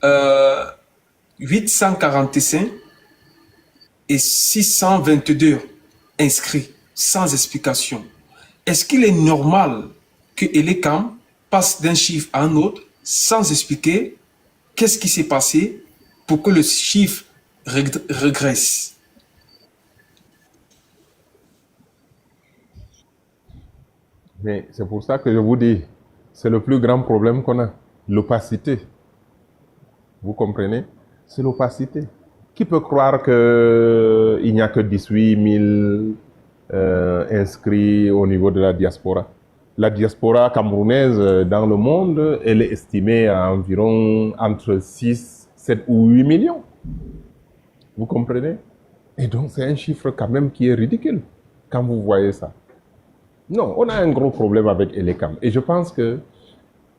euh, 845 et 622 inscrits sans explication. Est-ce qu'il est normal que Elekam passe d'un chiffre à un autre sans expliquer qu'est-ce qui s'est passé pour que le chiffre régresse? Mais c'est pour ça que je vous dis, c'est le plus grand problème qu'on a, l'opacité. Vous comprenez? C'est l'opacité. Qui peut croire qu'il n'y a que 18 000 inscrits au niveau de la diaspora? La diaspora camerounaise dans le monde, elle est estimée à environ entre 6, 7 ou 8 millions. Vous comprenez? Et donc c'est un chiffre quand même qui est ridicule quand vous voyez ça. Non, on a un gros problème avec Elekam. Et je pense que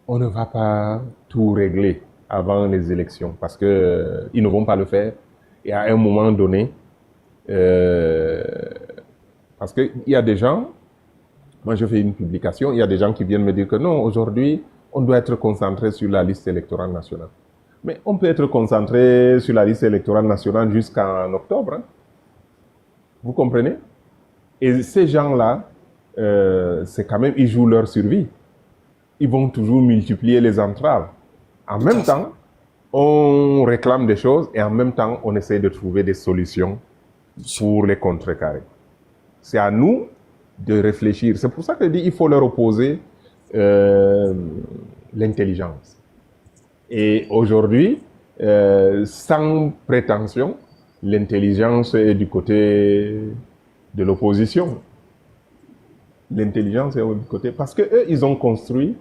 on ne va pas tout régler avant les élections parce que ils ne vont pas le faire. Et à un moment donné, parce qu'il y a des gens, moi je fais une publication, il y a des gens qui viennent me dire que non, aujourd'hui, on doit être concentré sur la liste électorale nationale. Mais on peut être concentré sur la liste électorale nationale jusqu'en octobre. Hein. Vous comprenez? Et ces gens-là, c'est quand même, ils jouent leur survie. Ils vont toujours multiplier les entraves. En même temps, on réclame des choses et en même temps, on essaie de trouver des solutions pour les contrecarrer. C'est à nous de réfléchir. C'est pour ça que je dis qu'il faut leur opposer l'intelligence. Et aujourd'hui, sans prétention, l'intelligence est du côté de l'opposition. L'intelligence est du côté... Parce qu'eux, ils ont construit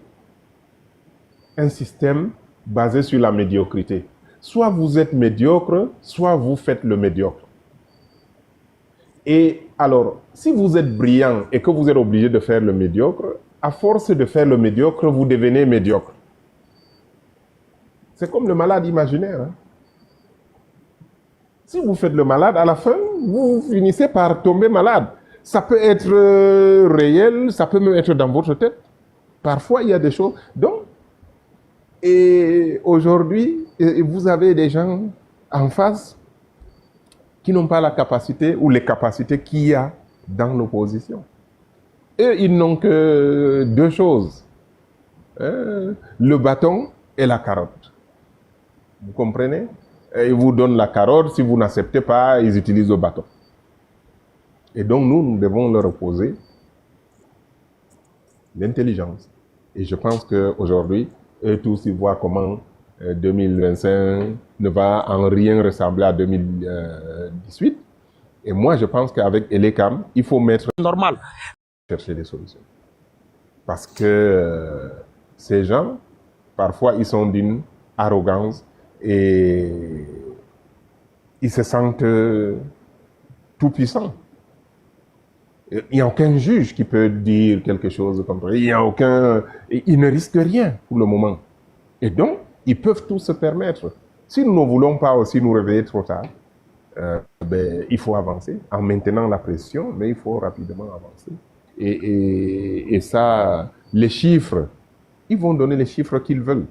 un système basé sur la médiocrité. Soit vous êtes médiocre, soit vous faites le médiocre. Et alors, si vous êtes brillant et que vous êtes obligé de faire le médiocre, à force de faire le médiocre, vous devenez médiocre. C'est comme le malade imaginaire. Hein? Si vous faites le malade, à la fin, vous finissez par tomber malade. Ça peut être réel, ça peut même être dans votre tête. Parfois, il y a des choses. Donc, et aujourd'hui, vous avez des gens en face qui n'ont pas la capacité ou les capacités qu'il y a dans l'opposition. Et ils n'ont que deux choses. Le bâton et la carotte. Vous comprenez? Ils vous donnent la carotte, si vous n'acceptez pas, ils utilisent le bâton. Et donc nous devons leur opposer l'intelligence. Et je pense qu'aujourd'hui, eux tous, ils voient comment 2025 ne va en rien ressembler à 2018. Et moi, je pense qu'avec Elekam, il faut mettre normal, chercher des solutions. Parce que ces gens, parfois, ils sont d'une arrogance et ils se sentent tout puissants. Il n'y a aucun juge qui peut dire quelque chose comme ça. Il n'y a aucun... Ils ne risquent rien pour le moment. Et donc, ils peuvent tout se permettre. Si nous ne voulons pas aussi nous réveiller trop tard, il faut avancer en maintenant la pression, mais il faut rapidement avancer. Et ça, les chiffres, ils vont donner les chiffres qu'ils veulent.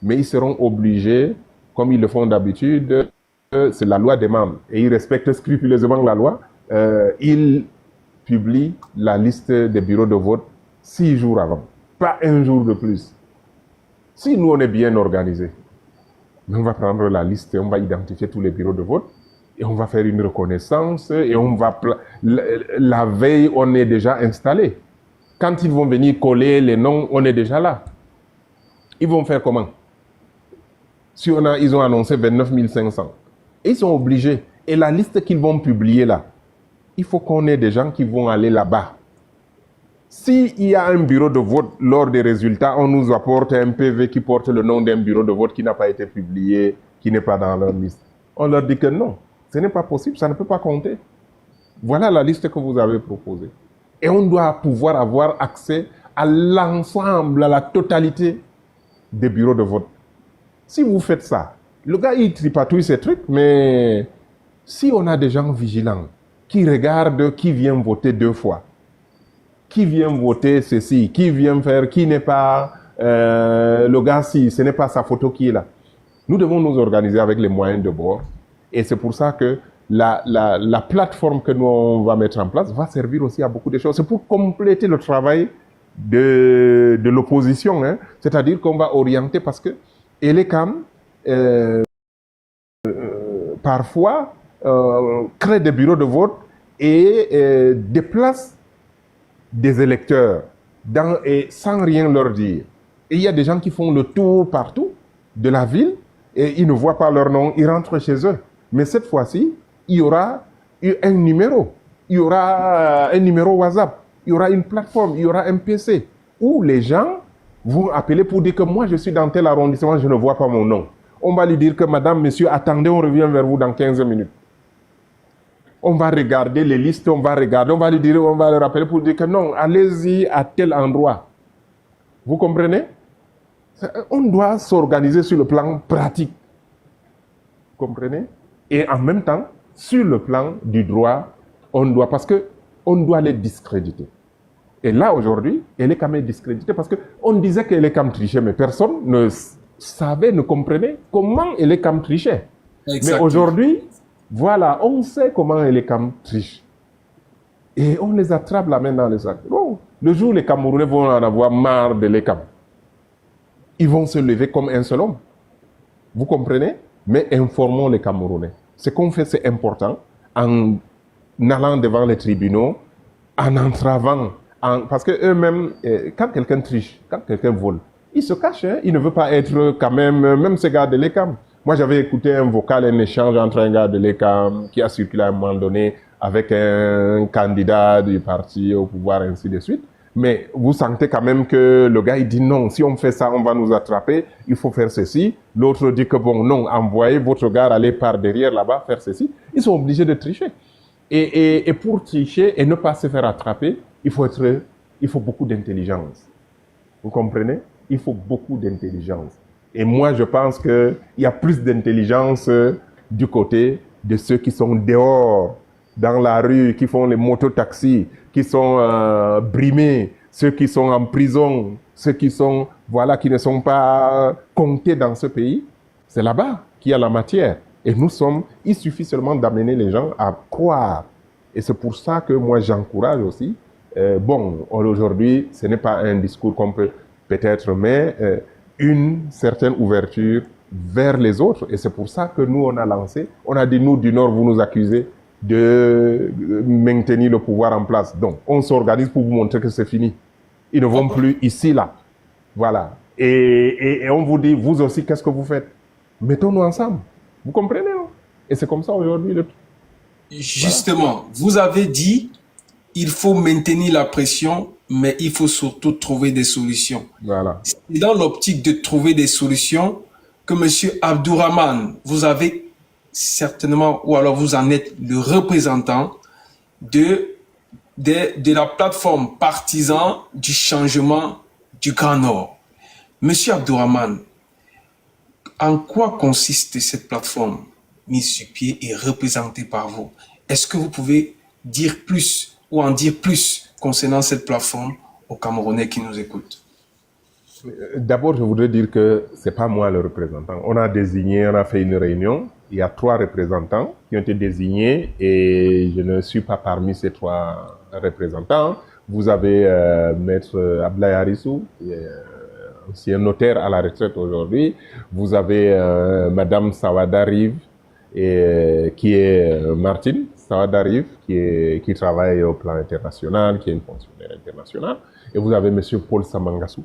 Mais ils seront obligés, comme ils le font d'habitude, c'est la loi des membres. Et ils respectent scrupuleusement la loi. Ils publient la liste des bureaux de vote 6 jours avant. Pas un jour de plus. Si nous, on est bien organisés, on va prendre la liste, on va identifier tous les bureaux de vote et on va faire une reconnaissance et on va... La veille, on est déjà installé. Quand ils vont venir coller les noms, on est déjà là. Ils vont faire comment? Si ils ont annoncé 29 500. Et ils sont obligés. Et la liste qu'ils vont publier là, il faut qu'on ait des gens qui vont aller là-bas. S'il y a un bureau de vote, lors des résultats, on nous apporte un PV qui porte le nom d'un bureau de vote qui n'a pas été publié, qui n'est pas dans leur liste. On leur dit que non, ce n'est pas possible, ça ne peut pas compter. Voilà la liste que vous avez proposée. Et on doit pouvoir avoir accès à l'ensemble, à la totalité des bureaux de vote. Si vous faites ça, le gars, il tripatouille ces trucs, mais si on a des gens vigilants, qui regardent qui vient voter 2 fois, qui vient voter ceci, qui vient faire, qui n'est pas le gars, si ce n'est pas sa photo qui est là. Nous devons nous organiser avec les moyens de bord. Et c'est pour ça que la plateforme que nous on va mettre en place va servir aussi à beaucoup de choses. C'est pour compléter le travail de l'opposition. Hein. C'est-à-dire qu'on va orienter parce que Elecam, parfois, crée des bureaux de vote et déplace des électeurs et sans rien leur dire. Et il y a des gens qui font le tour partout de la ville et ils ne voient pas leur nom, ils rentrent chez eux. Mais cette fois-ci, il y aura un numéro. Il y aura un numéro WhatsApp. Il y aura une plateforme, il y aura un PC où les gens vont appeler pour dire que moi, je suis dans tel arrondissement, je ne vois pas mon nom. On va lui dire que madame, monsieur, attendez, on revient vers vous dans 15 minutes. On va regarder les listes, on va lui dire, on va le rappeler pour dire que non, allez-y à tel endroit. Vous comprenez? On doit s'organiser sur le plan pratique. Vous comprenez? Et en même temps, sur le plan du droit, parce qu'on doit les discréditer. Et là, aujourd'hui, Elecam est discrédité parce qu'on disait qu'Elecam trichait, mais personne ne savait, ne comprenait comment Elecam trichait. Exactement. Mais aujourd'hui, voilà, on sait comment Elecam triche. Et on les attrape la main dans les sacs. Bon, le jour où les Camerounais vont en avoir marre de l'Elecam, ils vont se lever comme un seul homme. Vous comprenez? Mais informons les Camerounais. Ce qu'on fait, c'est important. En allant devant les tribunaux, en entravant, parce qu'eux-mêmes, quand quelqu'un triche, quand quelqu'un vole, il se cache. Hein, il ne veut pas être quand même ce gars de l'Elecam. Moi, j'avais écouté un vocal, un échange entre un gars de l'Elecam qui a circulé à un moment donné avec un candidat du parti au pouvoir, ainsi de suite. Mais vous sentez quand même que le gars, il dit non, si on fait ça, on va nous attraper, il faut faire ceci. L'autre dit que bon, non, envoyez votre gars aller par derrière là-bas, faire ceci. Ils sont obligés de tricher. Et pour tricher et ne pas se faire attraper, il faut beaucoup d'intelligence. Vous comprenez? Il faut beaucoup d'intelligence. Et moi, je pense qu'il y a plus d'intelligence du côté de ceux qui sont dehors, dans la rue, qui font les mototaxis, qui sont brimés, ceux qui sont en prison, ceux qui sont, voilà, qui ne sont pas comptés dans ce pays. C'est là-bas qu'il y a la matière. Et il suffit seulement d'amener les gens à croire. Et c'est pour ça que moi, j'encourage aussi. Bon, aujourd'hui, ce n'est pas un discours qu'on peut-être, mais une certaine ouverture vers les autres. Et c'est pour ça que nous, on a lancé, on a dit, nous, du Nord, vous nous accusez de maintenir le pouvoir en place. Donc, on s'organise pour vous montrer que c'est fini. Ils ne vont plus ici, là. Voilà. Et on vous dit, vous aussi, qu'est-ce que vous faites? Mettons-nous ensemble. Vous comprenez, non? Et c'est comme ça aujourd'hui. Justement, voilà. Vous avez dit, il faut maintenir la pression, mais il faut surtout trouver des solutions. Voilà. C'est dans l'optique de trouver des solutions que M. Abdourahmane, vous avez certainement, ou alors vous en êtes le représentant de la plateforme partisan du changement du Grand Nord. Monsieur Abdourahmane, en quoi consiste cette plateforme mise sur pied et représentée par vous? Est-ce que vous pouvez dire plus ou en dire plus concernant cette plateforme aux Camerounais qui nous écoutent? D'abord, je voudrais dire que ce n'est pas moi le représentant. On a fait une réunion. Il y a 3 représentants qui ont été désignés et je ne suis pas parmi ces 3 représentants. Vous avez Maître Ablaye Harissou, qui est aussi un notaire à la retraite aujourd'hui. Vous avez Madame Sawada Rive, qui est Martine Sawada Rive, qui travaille au plan international, qui est une fonctionnaire internationale. Et vous avez Monsieur Paul Samangassou,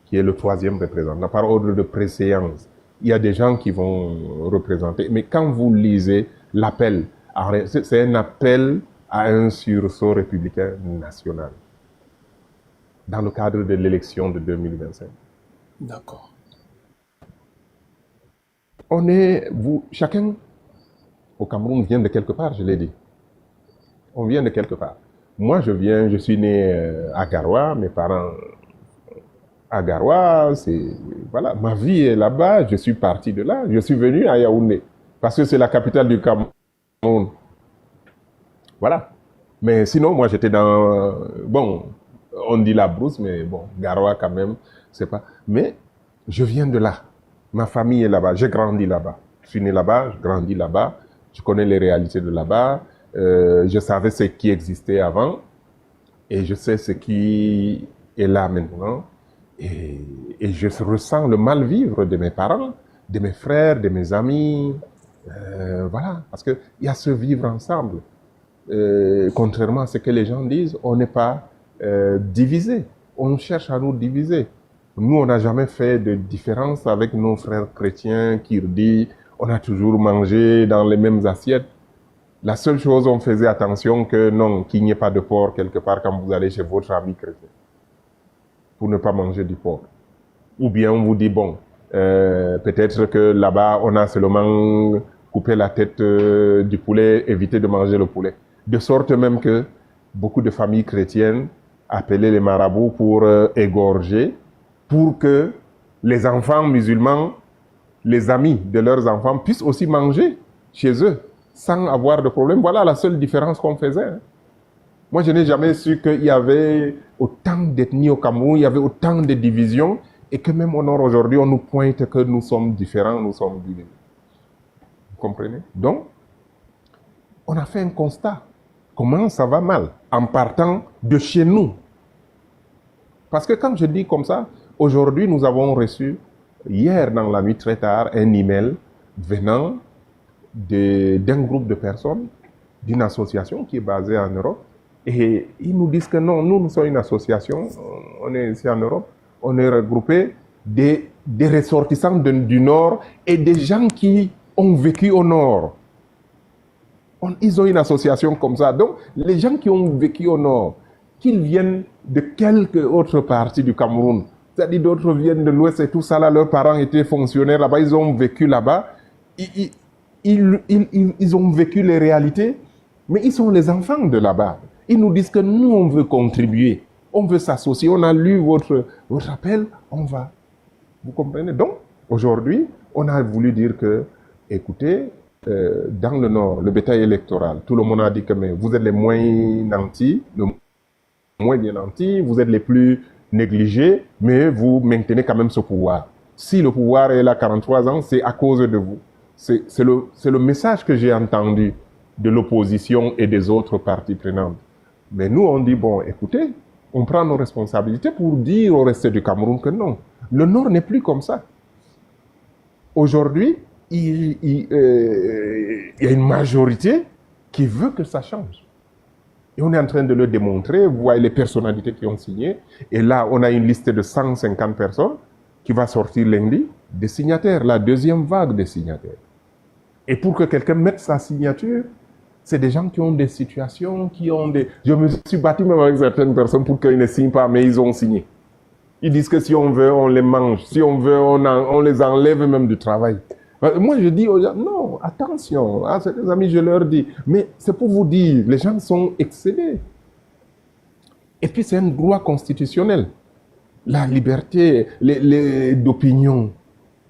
qui est le 3e représentant, par ordre de préséance. Il y a des gens qui vont représenter, mais quand vous lisez l'appel, c'est un appel à un sursaut républicain national, dans le cadre de l'élection de 2025. D'accord. Chacun au Cameroun vient de quelque part, je l'ai dit. On vient de quelque part. Moi, je suis né à Garoua, mes parents à Garoua, voilà, ma vie est là-bas, je suis parti de là, je suis venu à Yaoundé, parce que c'est la capitale du Cameroun. Voilà. Mais sinon, moi, j'étais dans, bon, on dit la brousse, mais bon, Garoua quand même, c'est pas. Mais je viens de là. Ma famille est là-bas, j'ai grandi là-bas. Je suis né là-bas, je grandis là-bas, je connais les réalités de là-bas, je savais ce qui existait avant et je sais ce qui est là maintenant. Et je ressens le mal-vivre de mes parents, de mes frères, de mes amis. Voilà, parce qu'il y a ce vivre ensemble. Contrairement à ce que les gens disent, on n'est pas divisé. On cherche à nous diviser. Nous, on n'a jamais fait de différence avec nos frères chrétiens, kirdis. On a toujours mangé dans les mêmes assiettes. La seule chose, on faisait attention que non, qu'il n'y ait pas de porc quelque part quand vous allez chez votre ami chrétien. Pour ne pas manger du porc. Ou bien on vous dit, bon, peut-être que là-bas, on a seulement coupé la tête du poulet, éviter de manger le poulet. De sorte même que beaucoup de familles chrétiennes appelaient les marabouts pour égorger, pour que les enfants musulmans, les amis de leurs enfants, puissent aussi manger chez eux, sans avoir de problème. Voilà la seule différence qu'on faisait. Hein. Moi, je n'ai jamais su qu'il y avait autant d'ethnies au Cameroun, il y avait autant de divisions, et que même au nord aujourd'hui, on nous pointe que nous sommes différents, nous sommes divisés. Vous comprenez? Donc, on a fait un constat. Comment ça va mal? En partant de chez nous. Parce que quand je dis comme ça, aujourd'hui, nous avons reçu, hier dans la nuit très tard, un email venant d'un groupe de personnes, d'une association qui est basée en Europe. Et ils nous disent que non, nous sommes une association, on est ici en Europe, on est regroupé des ressortissants du Nord et des gens qui ont vécu au Nord. Ils ont une association comme ça. Donc, les gens qui ont vécu au Nord, qu'ils viennent de quelque autre partie du Cameroun, c'est-à-dire d'autres viennent de l'Ouest et tout ça, là, leurs parents étaient fonctionnaires là-bas, ils ont vécu là-bas, ils ont vécu les réalités, mais ils sont les enfants de là-bas. Ils nous disent que nous, on veut contribuer, on veut s'associer, on a lu votre appel, on va. Vous comprenez? Donc, aujourd'hui, on a voulu dire que, écoutez, dans le Nord, le bétail électoral, tout le monde a dit que mais vous êtes les moins nantis, le moins bien nantis, vous êtes les plus négligés, mais vous maintenez quand même ce pouvoir. Si le pouvoir est là 43 ans, c'est à cause de vous. C'est le message que j'ai entendu de l'opposition et des autres parties prenantes. Mais nous, on dit, bon, écoutez, on prend nos responsabilités pour dire au reste du Cameroun que non. Le Nord n'est plus comme ça. Aujourd'hui, il y a une majorité qui veut que ça change. Et on est en train de le démontrer. Vous voyez les personnalités qui ont signé. Et là, on a une liste de 150 personnes qui va sortir lundi, des signataires, la deuxième vague des signataires. Et pour que quelqu'un mette sa signature, c'est des gens qui ont des situations, qui ont des... Je me suis battu même avec certaines personnes pour qu'ils ne signent pas, mais ils ont signé. Ils disent que si on veut, on les mange. Si on veut, on les enlève même du travail. Moi, je dis aux gens, non, attention. À ces amis, je leur dis, mais c'est pour vous dire, les gens sont excédés. Et puis, c'est un droit constitutionnel. La liberté d'opinion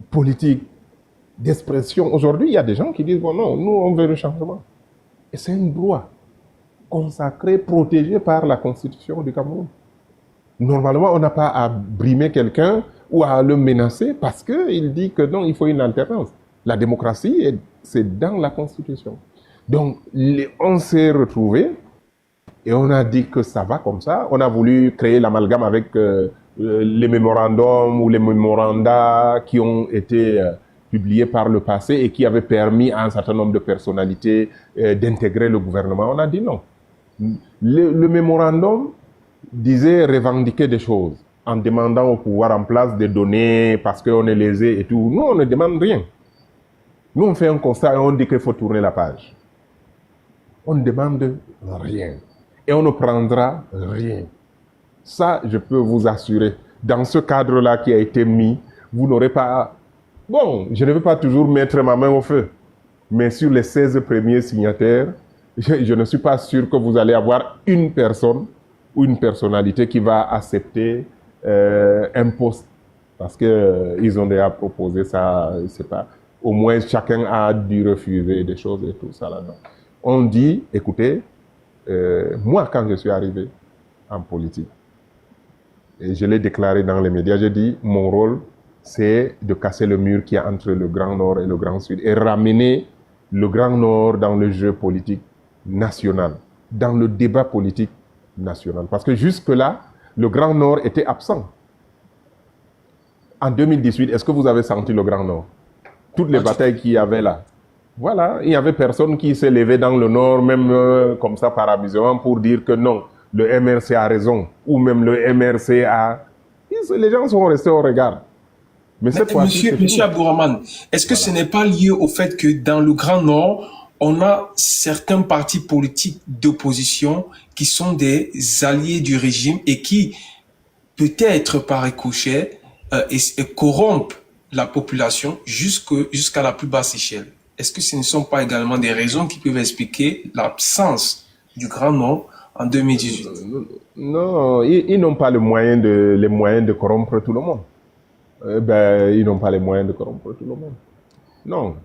politique, d'expression. Aujourd'hui, il y a des gens qui disent, bon, non, nous, on veut le changement. Et c'est un droit consacré, protégé par la Constitution du Cameroun. Normalement, on n'a pas à brimer quelqu'un ou à le menacer parce qu'il dit que non, il faut une alternance. La démocratie, c'est dans la Constitution. Donc, on s'est retrouvés et on a dit que ça va comme ça. On a voulu créer l'amalgame avec les mémorandums ou les mémorandas qui ont été publiés par le passé et qui avaient permis à un certain nombre de personnalités d'intégrer le gouvernement. On a dit non. Le mémorandum disait revendiquer des choses en demandant au pouvoir en place de donner parce qu'on est lésé et tout. Nous, on ne demande rien. Nous, on fait un constat et on dit qu'il faut tourner la page. On ne demande rien. Et on ne prendra rien. Ça, je peux vous assurer. Dans ce cadre-là qui a été mis, vous n'aurez pas... Bon, je ne vais pas toujours mettre ma main au feu. Mais sur les 16 premiers signataires, je ne suis pas sûr que vous allez avoir une personne ou une personnalité qui va accepter un poste. Parce qu'ils ont déjà proposé ça, je ne sais pas. Au moins, chacun a dû refuser des choses et tout ça là-dedans. On dit, écoutez, moi, quand je suis arrivé en politique, et je l'ai déclaré dans les médias, j'ai dit, mon rôle, c'est de casser le mur qu'il y a entre le Grand Nord et le Grand Sud et ramener le Grand Nord dans le jeu politique national, dans le débat politique national. Parce que jusque-là, le Grand Nord était absent. En 2018, est-ce que vous avez senti le Grand Nord? Toutes les batailles qu'il y avait là. Voilà, il n'y avait personne qui s'est levé dans le Nord, même comme ça par amusement, pour dire que non, le MRC a raison, ou même le MRC a... Les gens sont restés au regard. Mais Monsieur Abdourahmane, est-ce que ce n'est pas lié au fait que dans le Grand Nord, on a certains partis politiques d'opposition qui sont des alliés du régime et qui, peut-être par ricochet, et corrompent la population jusqu'à la plus basse échelle? Est-ce que ce ne sont pas également des raisons qui peuvent expliquer l'absence du Grand Nord en 2018? Non, ils n'ont pas les moyens de corrompre tout le monde. Ils n'ont pas les moyens de corrompre tout le monde. Non,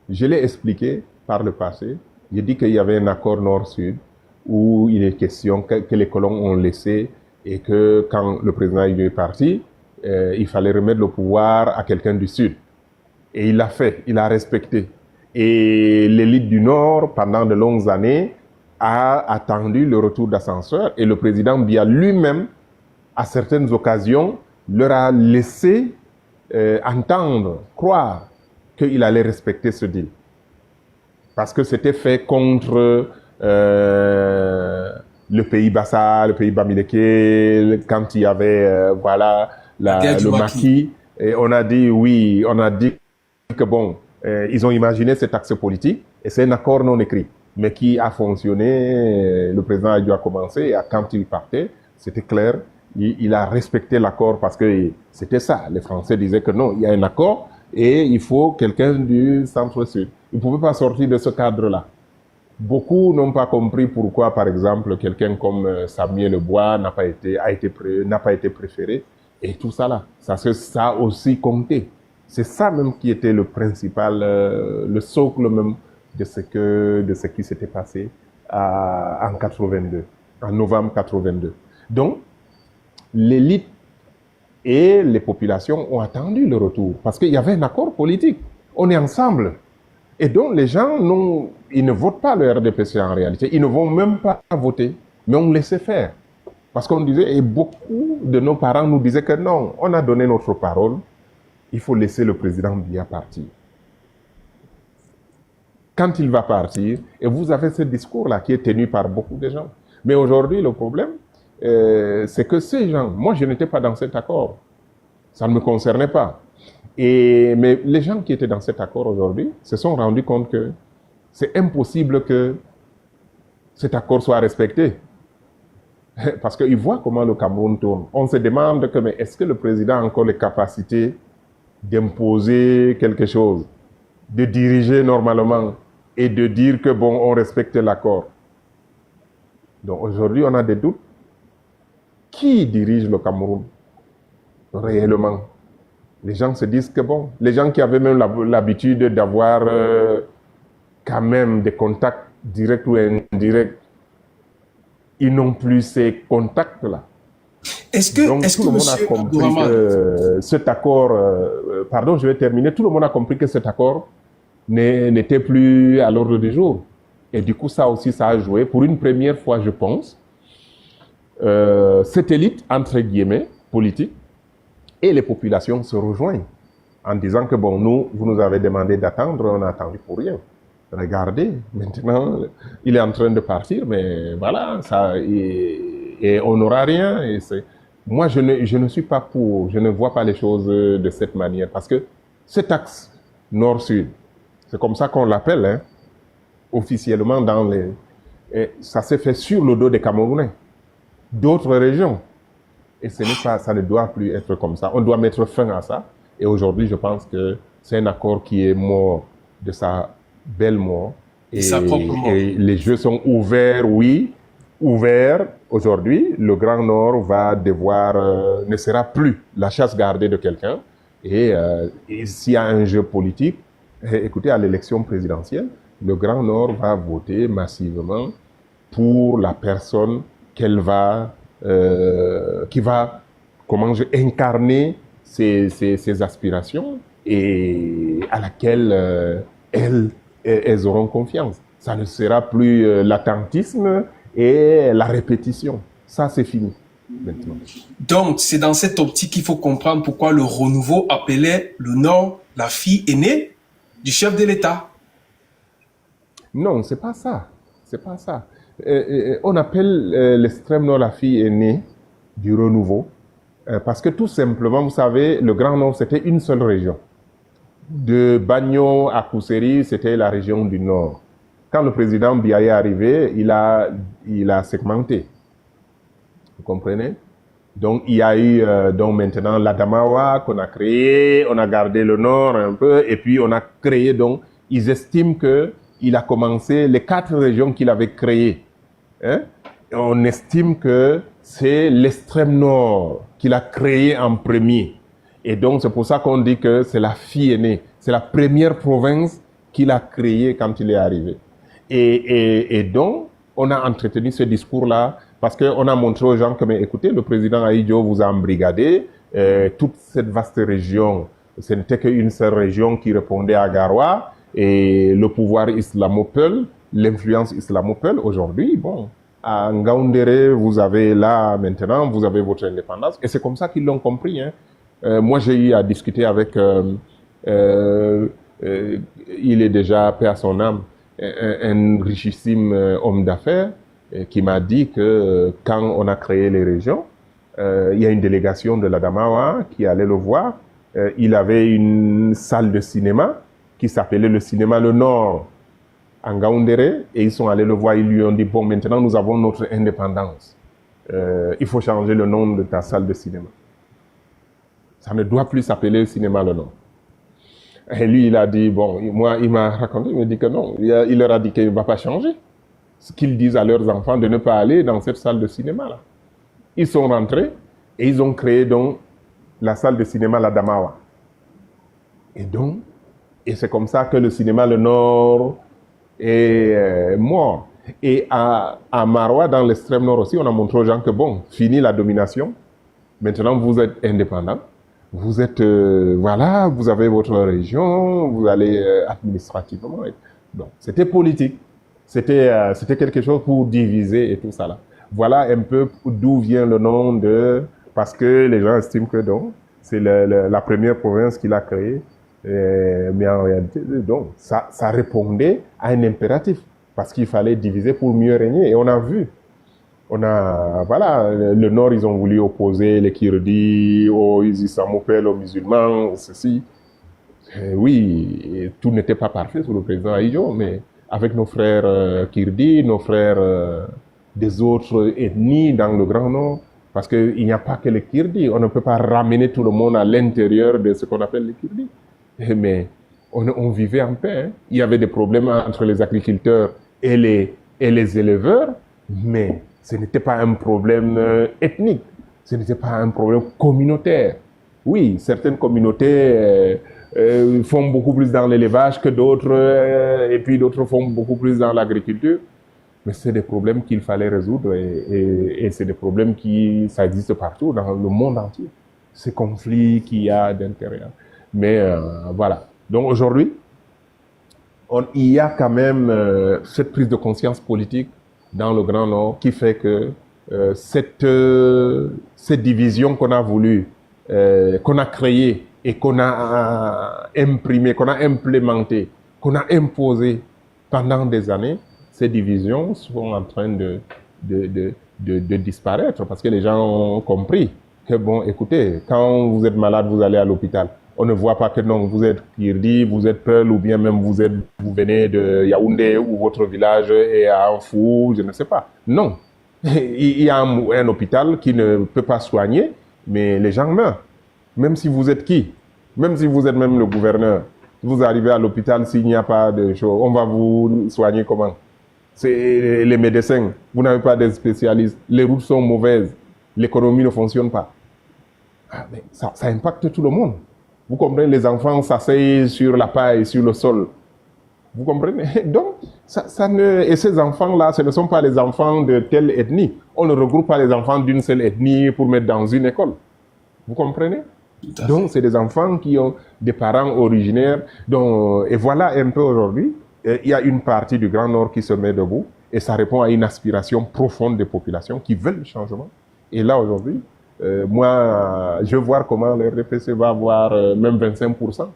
je l'ai expliqué par le passé. J'ai dit qu'il y avait un accord Nord-Sud où il est question que les colons ont laissé et que quand le président est parti, il fallait remettre le pouvoir à quelqu'un du Sud. Et il l'a fait, il a respecté. Et l'élite du Nord, pendant de longues années, a attendu le retour d'ascenseur et le président Biya lui-même, à certaines occasions, leur a laissé entendre, croire qu'il allait respecter ce deal. Parce que c'était fait contre le pays Bassa, le pays Bamileke, quand il y avait voilà, le maquis. Et on a dit oui, on a dit que bon, ils ont imaginé cet axe politique et c'est un accord non écrit, mais qui a fonctionné. Le président a dû commencer et quand il partait, c'était clair. Il a respecté l'accord parce que c'était ça. Les Français disaient que non, il y a un accord et il faut quelqu'un du centre-sud. Il ne pouvait pas sortir de ce cadre-là. Beaucoup n'ont pas compris pourquoi, par exemple, quelqu'un comme Samuel Lebois n'a pas été préféré et tout ça là. Ça a aussi compté. C'est ça même qui était le principal, le socle même de ce qui s'était passé en 82, en novembre 82. Donc, l'élite et les populations ont attendu le retour parce qu'il y avait un accord politique. On est ensemble. Et donc, les gens, ils ne votent pas le RDPC en réalité. Ils ne vont même pas voter, mais on laissait faire. Parce qu'on disait, et beaucoup de nos parents nous disaient que non, on a donné notre parole, il faut laisser le président Biya partir. Quand il va partir, et vous avez ce discours-là qui est tenu par beaucoup de gens. Mais aujourd'hui, le problème, c'est que ces gens, moi je n'étais pas dans cet accord, ça ne me concernait pas. Mais les gens qui étaient dans cet accord aujourd'hui se sont rendus compte que c'est impossible que cet accord soit respecté. Parce qu'ils voient comment le Cameroun tourne. On se demande que, mais est-ce que le président a encore les capacités d'imposer quelque chose, de diriger normalement et de dire que bon, on respecte l'accord. Donc aujourd'hui, on a des doutes. Qui dirige le Cameroun réellement? Les gens se disent que bon, les gens qui avaient même l'habitude d'avoir quand même des contacts directs ou indirects, ils n'ont plus ces contacts-là. Donc tout le monde a compris que cet accord, pardon, je vais terminer, tout le monde a compris que cet accord n'était plus à l'ordre du jour. Et du coup, ça aussi, ça a joué. Pour une première fois, je pense, cette élite, entre guillemets, politique, et les populations se rejoignent en disant que bon, vous nous avez demandé d'attendre, on a attendu pour rien. Regardez, maintenant, il est en train de partir, mais voilà, ça, et on n'aura rien. Et moi, je ne suis pas pour, je ne vois pas les choses de cette manière, parce que cet axe nord-sud, c'est comme ça qu'on l'appelle, hein, officiellement et ça s'est fait sur le dos des Camerounais, d'autres régions. Et ça ne doit plus être comme ça. On doit mettre fin à ça. Et aujourd'hui, je pense que c'est un accord qui est mort de sa belle mort. Et les jeux sont ouverts, oui, ouverts. Aujourd'hui, le Grand Nord va devoir, ne sera plus la chasse gardée de quelqu'un. Et s'il y a un jeu politique, écoutez, à l'élection présidentielle, le Grand Nord va voter massivement pour la personne qui va, incarner ses aspirations et à laquelle elles auront confiance. Ça ne sera plus l'attentisme et la répétition. Ça, c'est fini maintenant. Donc, c'est dans cette optique qu'il faut comprendre pourquoi le renouveau appelait le Nord la fille aînée du chef de l'État. Non, c'est pas ça. C'est pas ça. On appelle l'extrême Nord la fille aînée du renouveau parce que tout simplement, vous savez, le Grand Nord, c'était une seule région. De Bagno à Kousséri, c'était la région du Nord. Quand le président Biaye est arrivé, il a segmenté. Vous comprenez? Donc, il y a eu donc maintenant l'Adamawa qu'on a créé, on a gardé le Nord un peu, et puis on a créé donc, ils estiment qu'il a commencé les 4 régions qu'il avait créées. Hein? On estime que c'est l'extrême Nord qu'il a créé en premier. Et donc, c'est pour ça qu'on dit que c'est la fille aînée. C'est la première province qu'il a créée quand il est arrivé. Et donc, on a entretenu ce discours-là parce qu'on a montré aux gens que, mais écoutez, le président Ahidjo vous a embrigadé. Toute cette vaste région, ce n'était qu'une seule région qui répondait à Garoua. Et le pouvoir islamo-peul, l'influence islamo-peul, aujourd'hui, bon, à Ngaoundéré, vous avez là, maintenant, vous avez votre indépendance. Et c'est comme ça qu'ils l'ont compris, hein. Moi, j'ai eu à discuter avec, il est déjà, paix à son âme, un richissime homme d'affaires qui m'a dit que quand on a créé les régions, il y a une délégation de l'Adamawa qui allait le voir. Il avait une salle de cinéma qui s'appelait le cinéma Le Nord en Ngaoundéré et ils sont allés le voir. Ils lui ont dit, bon, maintenant nous avons notre indépendance. Il faut changer le nom de ta salle de cinéma. Ça ne doit plus s'appeler le cinéma Le Nord. Et lui, il a dit, bon, moi, il m'a raconté, il me dit que non, il leur a dit qu'il ne va pas changer. Ce qu'ils disent à leurs enfants de ne pas aller dans cette salle de cinéma-là. Ils sont rentrés et ils ont créé donc la salle de cinéma La Damawa. Et c'est comme ça que le cinéma Le Nord est mort. Et à Maroua, dans l'extrême nord aussi, on a montré aux gens que bon, fini la domination. Maintenant, vous êtes indépendants. Vous êtes, voilà, vous avez votre région, vous allez administrativement. Donc, c'était politique. C'était quelque chose pour diviser et tout ça là. Voilà un peu d'où vient le nom de... Parce que les gens estiment que donc, c'est la première province qu'il a créée. Mais en réalité, donc, ça répondait à un impératif. Parce qu'il fallait diviser pour mieux régner. Et on a vu. Voilà, le Nord, ils ont voulu opposer les Kirdis aux islamophiles, aux musulmans, ceci. Oui, tout n'était pas parfait sous le président Ahidjo, mais avec nos frères Kirdis, nos frères des autres ethnies dans le Grand Nord, parce qu'il n'y a pas que les Kirdis, on ne peut pas ramener tout le monde à l'intérieur de ce qu'on appelle les Kirdis. Mais on vivait en paix. Hein. Il y avait des problèmes entre les agriculteurs et les éleveurs, mais ce n'était pas un problème ethnique, ce n'était pas un problème communautaire. Oui, certaines communautés font beaucoup plus dans l'élevage que d'autres, et puis d'autres font beaucoup plus dans l'agriculture. Mais c'est des problèmes qu'il fallait résoudre, et c'est des problèmes ça existe partout dans le monde entier. Ces conflits qu'il y a d'intérieur. Mais voilà. Donc aujourd'hui, il y a quand même cette prise de conscience politique dans le Grand Nord qui fait que cette division qu'on a voulu, qu'on a créée et qu'on a imprimée, qu'on a implémentée, qu'on a imposée pendant des années, ces divisions sont en train de disparaître parce que les gens ont compris que bon, écoutez, quand vous êtes malade, vous allez à l'hôpital. On ne voit pas que non, vous êtes Kirdi, vous êtes Peul, ou bien même vous venez de Yaoundé, ou votre village est à Anfou, je ne sais pas. Non. Il y a un hôpital qui ne peut pas soigner, mais les gens meurent. Même si vous êtes qui? Même si vous êtes même le gouverneur. Vous arrivez à l'hôpital, s'il n'y a pas de choses, on va vous soigner comment? C'est les médecins. Vous n'avez pas de spécialistes. Les routes sont mauvaises. L'économie ne fonctionne pas. Ah, mais ça impacte tout le monde. Vous comprenez, les enfants s'asseyent sur la paille, sur le sol. Vous comprenez? Donc, et ces enfants-là, ce ne sont pas les enfants de telle ethnie. On ne regroupe pas les enfants d'une seule ethnie pour mettre dans une école. Vous comprenez? Tout à Donc, fait. c'est des enfants qui ont des parents originaires. Donc, et voilà un peu aujourd'hui, il y a une partie du Grand Nord qui se met debout et ça répond à une aspiration profonde des populations qui veulent le changement. Et là, aujourd'hui, moi, je veux voir comment le RDPC va avoir même 25%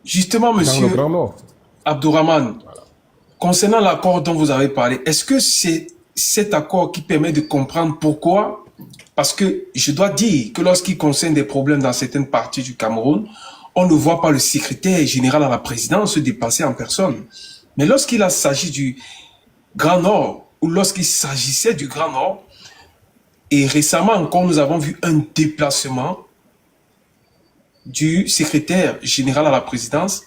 Justement, dans le monsieur Grand Nord. Abdourahmane, concernant l'accord dont vous avez parlé, est-ce que c'est cet accord qui permet de comprendre pourquoi? Parce que je dois dire que lorsqu'il concerne des problèmes dans certaines parties du Cameroun, on ne voit pas le secrétaire général à la présidence se déplacer en personne. Mais lorsqu'il s'agit du Grand Nord, ou lorsqu'il s'agissait du Grand Nord, et récemment encore, nous avons vu un déplacement du secrétaire général à la présidence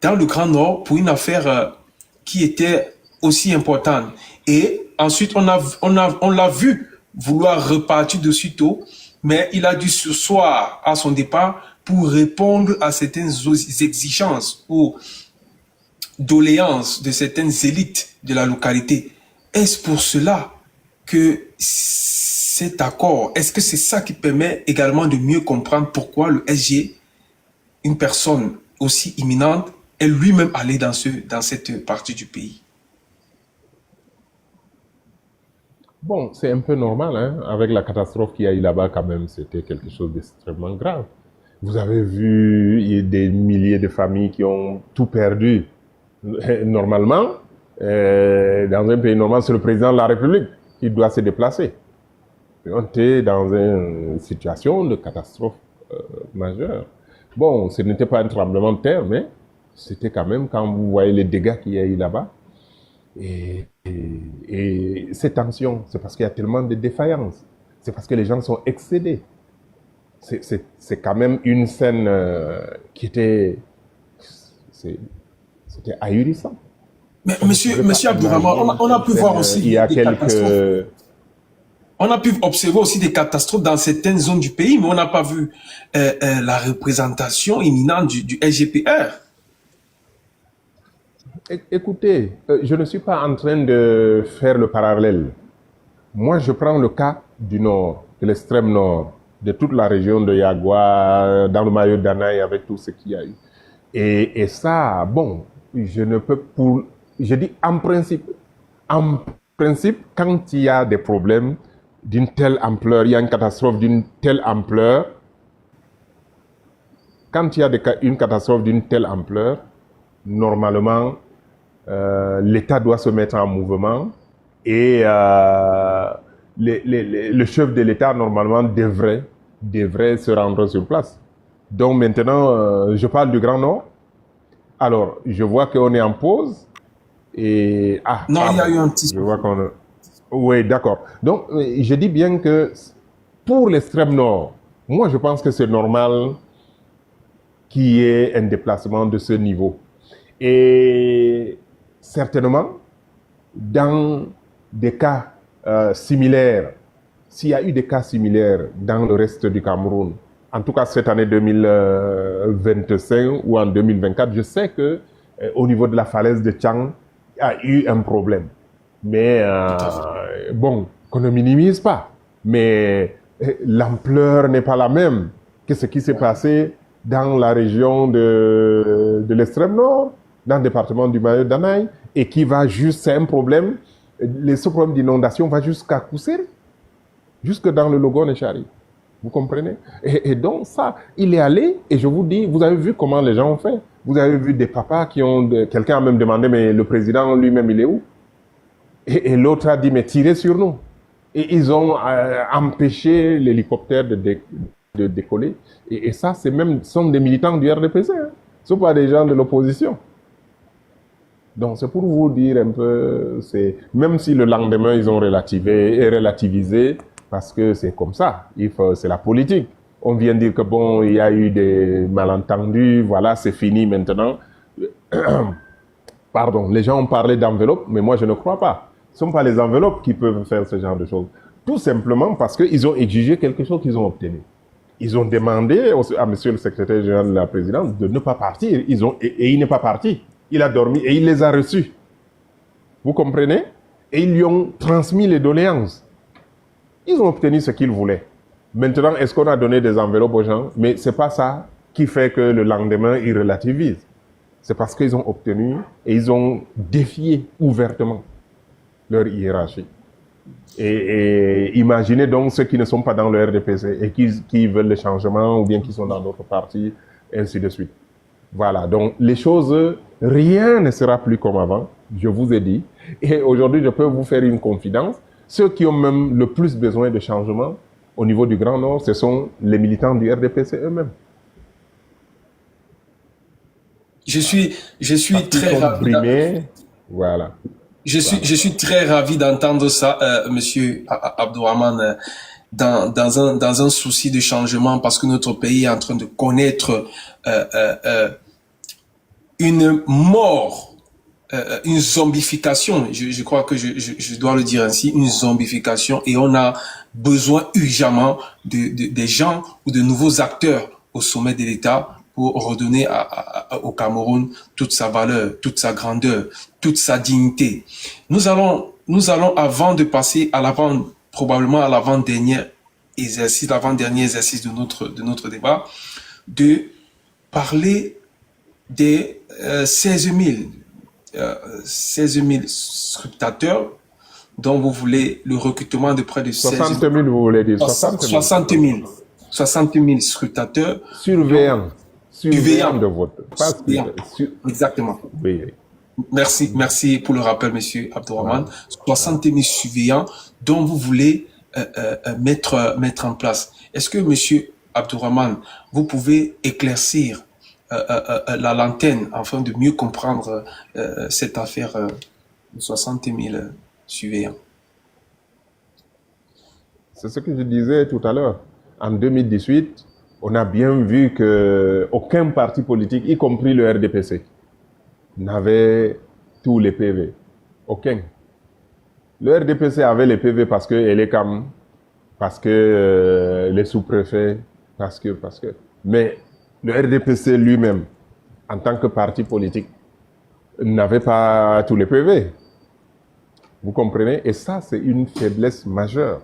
dans le Grand Nord pour une affaire qui était aussi importante. Et ensuite, on l'a vu vouloir repartir de sitôt, mais il a dû s'asseoir à son départ pour répondre à certaines exigences ou doléances de certaines élites de la localité. Est-ce pour cela que cet accord, est-ce que c'est ça qui permet également de mieux comprendre pourquoi le SG, une personne aussi imminente, est lui-même allé dans cette partie du pays? Bon, c'est un peu normal, hein. Avec la catastrophe qu'il y a eu là-bas, quand même, c'était quelque chose d'extrêmement grave. Vous avez vu, il y a des milliers de familles qui ont tout perdu. Normalement, dans un pays normal, c'est le président de la République qui doit se déplacer. Et on était dans une situation de catastrophe majeure. Bon, ce n'était pas un tremblement de terre, mais c'était quand même, quand vous voyez les dégâts qu'il y a eu là-bas, et ces tensions, c'est parce qu'il y a tellement de défaillances. C'est parce que les gens sont excédés. C'est quand même une scène qui était... C'était ahurissant. Mais monsieur Abdourahmane, on a pu voir aussi il y a des quelques... catastrophes. On a pu observer aussi des catastrophes dans certaines zones du pays, mais on n'a pas vu la représentation imminente du SGPR. Écoutez, je ne suis pas en train de faire le parallèle. Moi, je prends le cas du Nord, de l'extrême Nord, de toute la région de Yagua, dans le maillot d'Anaï, avec tout ce qu'il y a eu. Et ça, bon, je ne peux pour... Je dis en principe, quand il y a des problèmes d'une telle ampleur, il y a une catastrophe d'une telle ampleur, quand il y a une catastrophe d'une telle ampleur, normalement, l'État doit se mettre en mouvement et le chef de l'État, normalement, devrait se rendre sur place. Donc maintenant, je parle du Grand Nord. Alors, je vois qu'on est en pause. Et, non, il y a eu un petit... Je vois qu'on... Oui, d'accord. Donc, je dis bien que pour l'extrême Nord, moi, je pense que c'est normal qu'il y ait un déplacement de ce niveau. Et certainement, dans des cas similaires, s'il y a eu des cas similaires dans le reste du Cameroun, en tout cas cette année 2025 ou en 2024, je sais que au niveau de la falaise de Tchang, il y a eu un problème. Mais bon, qu'on ne minimise pas. Mais l'ampleur n'est pas la même que ce qui s'est passé dans la région de l'extrême nord, dans le département du Mayo d'Anaï, et qui va juste, c'est un problème, ce problème d'inondation va jusqu'à Kousseri, jusque dans le Logon et Chari. Vous comprenez? Et donc ça, il est allé, et je vous dis, vous avez vu comment les gens ont fait. Vous avez vu des papas qui ont... Quelqu'un a même demandé, mais le président lui-même, il est où? Et l'autre a dit, mais tirez sur nous. Et ils ont empêché l'hélicoptère de décoller. Et ça, c'est même, sont des militants du RDPC. Hein. Ce ne sont pas des gens de l'opposition. Donc c'est pour vous dire un peu, même si le lendemain, ils ont relativisé, parce que c'est comme ça, c'est la politique. On vient dire que bon, il y a eu des malentendus, voilà, c'est fini maintenant. Pardon, les gens ont parlé d'enveloppe, mais moi je ne crois pas. Ce ne sont pas les enveloppes qui peuvent faire ce genre de choses. Tout simplement parce qu'ils ont exigé quelque chose qu'ils ont obtenu. Ils ont demandé à monsieur le secrétaire général de la présidence de ne pas partir. Et il n'est pas parti. Il a dormi et il les a reçus. Vous comprenez? Et ils lui ont transmis les doléances. Ils ont obtenu ce qu'ils voulaient. Maintenant, est-ce qu'on a donné des enveloppes aux gens? Mais c'est pas ça qui fait que le lendemain, ils relativisent. C'est parce qu'ils ont obtenu et ils ont défié ouvertement leur hiérarchie. Et imaginez donc ceux qui ne sont pas dans le RDPC et qui veulent le changement ou bien qui sont dans d'autres partis, et ainsi de suite. Voilà, donc les choses, rien ne sera plus comme avant, je vous ai dit. Et aujourd'hui, je peux vous faire une confidence. Ceux qui ont même le plus besoin de changement au niveau du Grand Nord, ce sont les militants du RDPC eux-mêmes. Je suis très ravi. Voilà. Je suis très ravi d'entendre ça, Monsieur Abdourahmane, dans un souci de changement, parce que notre pays est en train de connaître une mort, une zombification. Je crois que je dois le dire ainsi, une zombification, et on a besoin urgemment des gens ou de nouveaux acteurs au sommet de l'État pour redonner au Cameroun toute sa valeur, toute sa grandeur, toute sa dignité. Nous allons, avant de passer à probablement à l'avant-dernier exercice de notre débat, de parler des 16 000 scrutateurs dont vous voulez le recrutement de près de 60 000, vous voulez dire 60 000 scrutateurs. Surveillant de vote. Exactement. Oui. Merci pour le rappel, Monsieur Abdourahmane. 60 000 surveillants dont vous voulez mettre en place. Est-ce que, Monsieur Abdourahmane, vous pouvez éclaircir la lanterne afin de mieux comprendre cette affaire de 60 000 surveillants? C'est ce que je disais tout à l'heure. En 2018, on a bien vu qu'aucun parti politique, y compris le RDPC, n'avait tous les PV. Aucun. Le RDPC avait les PV parce que Elekam, parce que les sous-préfets, parce que. Mais le RDPC lui-même, en tant que parti politique, n'avait pas tous les PV. Vous comprenez? Et ça, c'est une faiblesse majeure.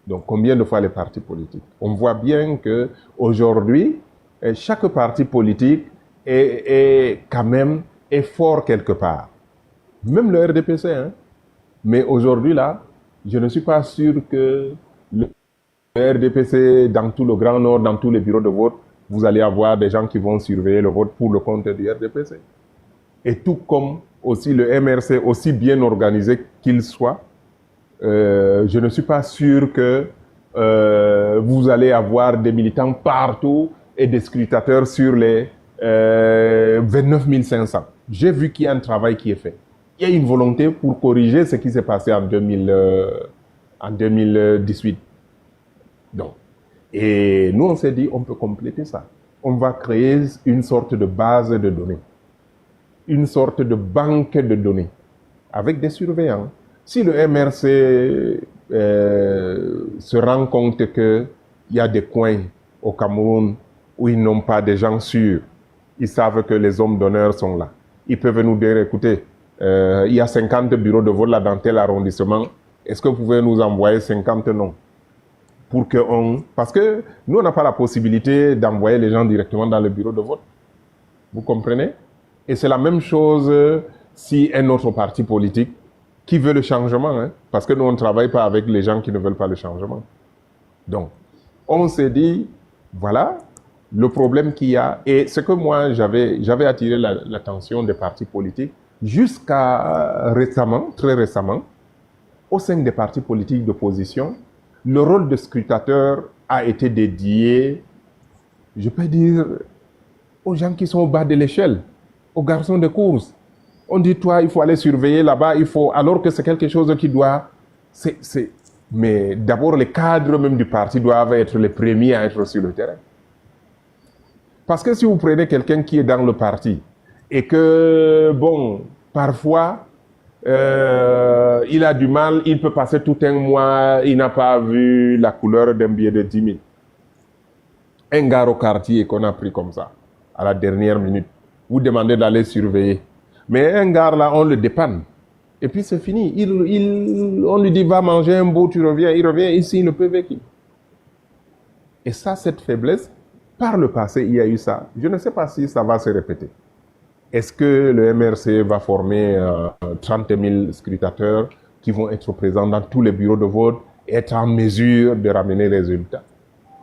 Donc, combien de fois les partis politiques? On voit bien qu'aujourd'hui, chaque parti politique est quand même fort quelque part. Même le RDPC. Hein? Mais aujourd'hui, là, je ne suis pas sûr que le RDPC, dans tout le Grand Nord, dans tous les bureaux de vote, vous allez avoir des gens qui vont surveiller le vote pour le compte du RDPC. Et tout comme aussi le MRC, aussi bien organisé qu'il soit, je ne suis pas sûr que vous allez avoir des militants partout et des scrutateurs sur les 29 500. J'ai vu qu'il y a un travail qui est fait. Il y a une volonté pour corriger ce qui s'est passé en 2018. Donc, et nous, on s'est dit, on peut compléter ça. On va créer une sorte de base de données, une sorte de banque de données avec des surveillants. Si le MRC se rend compte qu'il y a des coins au Cameroun où ils n'ont pas de gens sûrs, ils savent que les hommes d'honneur sont là. Ils peuvent nous dire, écoutez, il y a 50 bureaux de vote là dans tel arrondissement, est-ce que vous pouvez nous envoyer 50 noms? Parce que nous, on n'a pas la possibilité d'envoyer les gens directement dans le bureau de vote. Vous comprenez? Et c'est la même chose si un autre parti politique qui veut le changement, hein, parce que nous, on ne travaille pas avec les gens qui ne veulent pas le changement. Donc, on s'est dit, voilà, le problème qu'il y a, et ce que moi, j'avais attiré l'attention des partis politiques, jusqu'à récemment, très récemment, au sein des partis politiques d'opposition, le rôle de scrutateur a été dédié, je peux dire, aux gens qui sont au bas de l'échelle, aux garçons de course. On dit, toi, il faut aller surveiller là-bas, alors que c'est quelque chose qui doit... Mais d'abord, les cadres même du parti doivent être les premiers à être sur le terrain. Parce que si vous prenez quelqu'un qui est dans le parti et que, bon, parfois, il a du mal, il peut passer tout un mois, il n'a pas vu la couleur d'un billet de 10 000. Un gars au quartier qu'on a pris comme ça, à la dernière minute, vous demandez d'aller surveiller. Mais un gars là, on le dépanne. Et puis c'est fini. On lui dit, va manger un bout, tu reviens. Il revient ici, il ne peut vécu. Et ça, cette faiblesse, par le passé, il y a eu ça. Je ne sais pas si ça va se répéter. Est-ce que le MRC va former 30 000 scrutateurs qui vont être présents dans tous les bureaux de vote et être en mesure de ramener les résultats?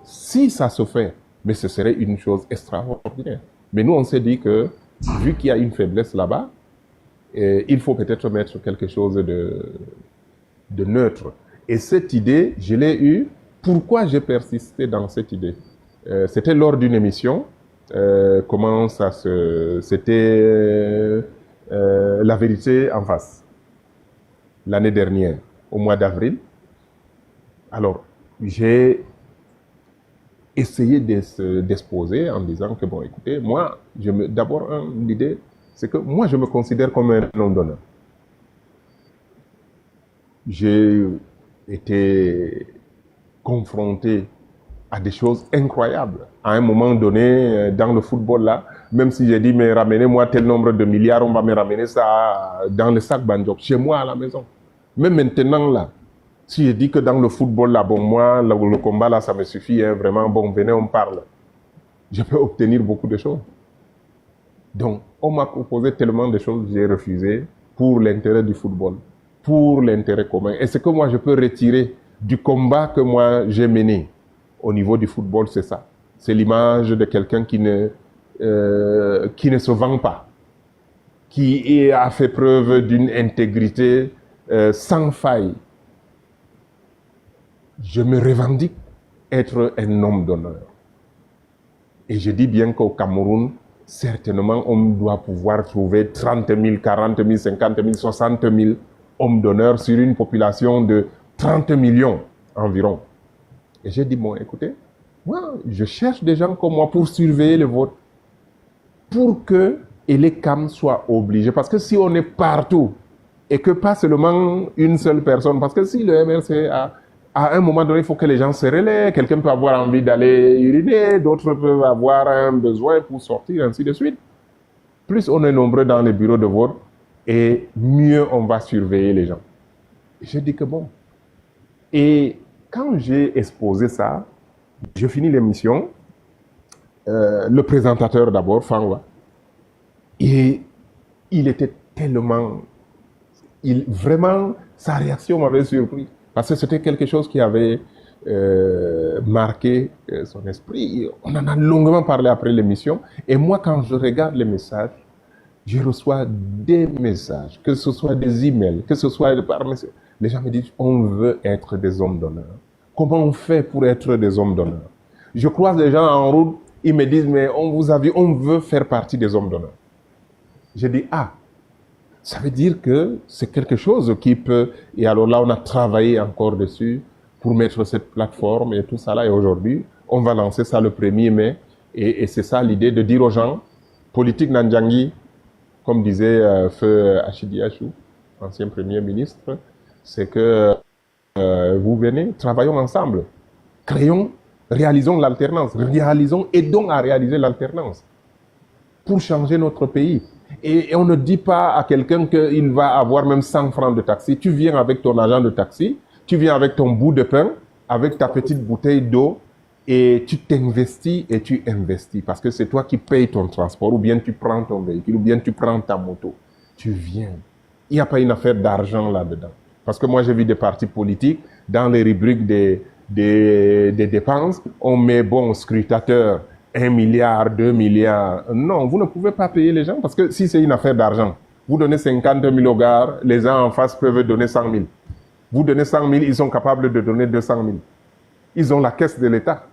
Si ça se fait, mais ce serait une chose extraordinaire. Mais nous, on s'est dit que, vu qu'il y a une faiblesse là-bas, il faut peut-être mettre quelque chose de neutre. Et cette idée, je l'ai eue. Pourquoi j'ai persisté dans cette idée? C'était lors d'une émission. C'était La vérité en face, l'année dernière, au mois d'avril. Alors, j'ai essayé d'exposer en disant que, bon, écoutez, moi, d'abord, l'idée, c'est que moi, je me considère comme un homme d'honneur. J'ai été confronté à des choses incroyables. À un moment donné, dans le football, là, même si j'ai dit, mais ramenez-moi tel nombre de milliards, on va me ramener ça dans le sac Banjok, chez moi à la maison. Mais maintenant, là, si je dis que dans le football, là, bon, moi, le combat, là, ça me suffit, hein, vraiment, bon, venez, on parle. Je peux obtenir beaucoup de choses. Donc, on m'a proposé tellement de choses, j'ai refusé pour l'intérêt du football, pour l'intérêt commun. Et ce que moi, je peux retirer du combat que moi, j'ai mené au niveau du football, c'est ça. C'est l'image de quelqu'un qui ne se vend pas, qui a fait preuve d'une intégrité sans faille. Je me revendique être un homme d'honneur. Et je dis bien qu'au Cameroun, certainement, on doit pouvoir trouver 30 000, 40 000, 50 000, 60 000 hommes d'honneur sur une population de 30 millions environ. Et j'ai dit, bon, écoutez, moi, je cherche des gens comme moi pour surveiller le vote, pour que Elecam soit obligé. Parce que si on est partout, et que pas seulement une seule personne, parce que si le MRC à un moment donné, il faut que les gens se relaient, quelqu'un peut avoir envie d'aller uriner, d'autres peuvent avoir un besoin pour sortir, ainsi de suite. Plus on est nombreux dans les bureaux de vote, et mieux on va surveiller les gens. Et j'ai dit que bon. Et quand j'ai exposé ça, je finis l'émission, le présentateur d'abord, Fangwa, et il était tellement... vraiment, sa réaction m'avait surpris. Parce que c'était quelque chose qui avait marqué son esprit. On en a longuement parlé après l'émission. Et moi, quand je regarde les messages, je reçois des messages, que ce soit des emails, que ce soit par message. Les gens me disent, on veut être des hommes d'honneur. Comment on fait pour être des hommes d'honneur? Je croise des gens en route, ils me disent, mais on vous a vu, on veut faire partie des hommes d'honneur. Je dis, ah, ça veut dire que c'est quelque chose qui peut... Et alors là, on a travaillé encore dessus pour mettre cette plateforme et tout ça là. Et aujourd'hui, on va lancer ça le 1er mai. Et c'est ça l'idée de dire aux gens, politique Nandjangi, comme disait Feu Achidi Achou, ancien Premier ministre, c'est que vous venez, travaillons ensemble, créons, réalisons l'alternance, aidons à réaliser l'alternance pour changer notre pays. Et on ne dit pas à quelqu'un qu'il va avoir même 100 francs de taxi. Tu viens avec ton agent de taxi, tu viens avec ton bout de pain, avec ta petite bouteille d'eau, et tu t'investis et tu investis. Parce que c'est toi qui payes ton transport, ou bien tu prends ton véhicule, ou bien tu prends ta moto. Tu viens. Il n'y a pas une affaire d'argent là-dedans. Parce que moi, j'ai vu des partis politiques, dans les rubriques des dépenses, on met, bon, scrutateur, 1 milliard, 2 milliards. Non, vous ne pouvez pas payer les gens parce que si c'est une affaire d'argent, vous donnez 50 000 au gars, les gens en face peuvent donner 100 000. Vous donnez 100 000, ils sont capables de donner 200 000. Ils ont la caisse de l'État.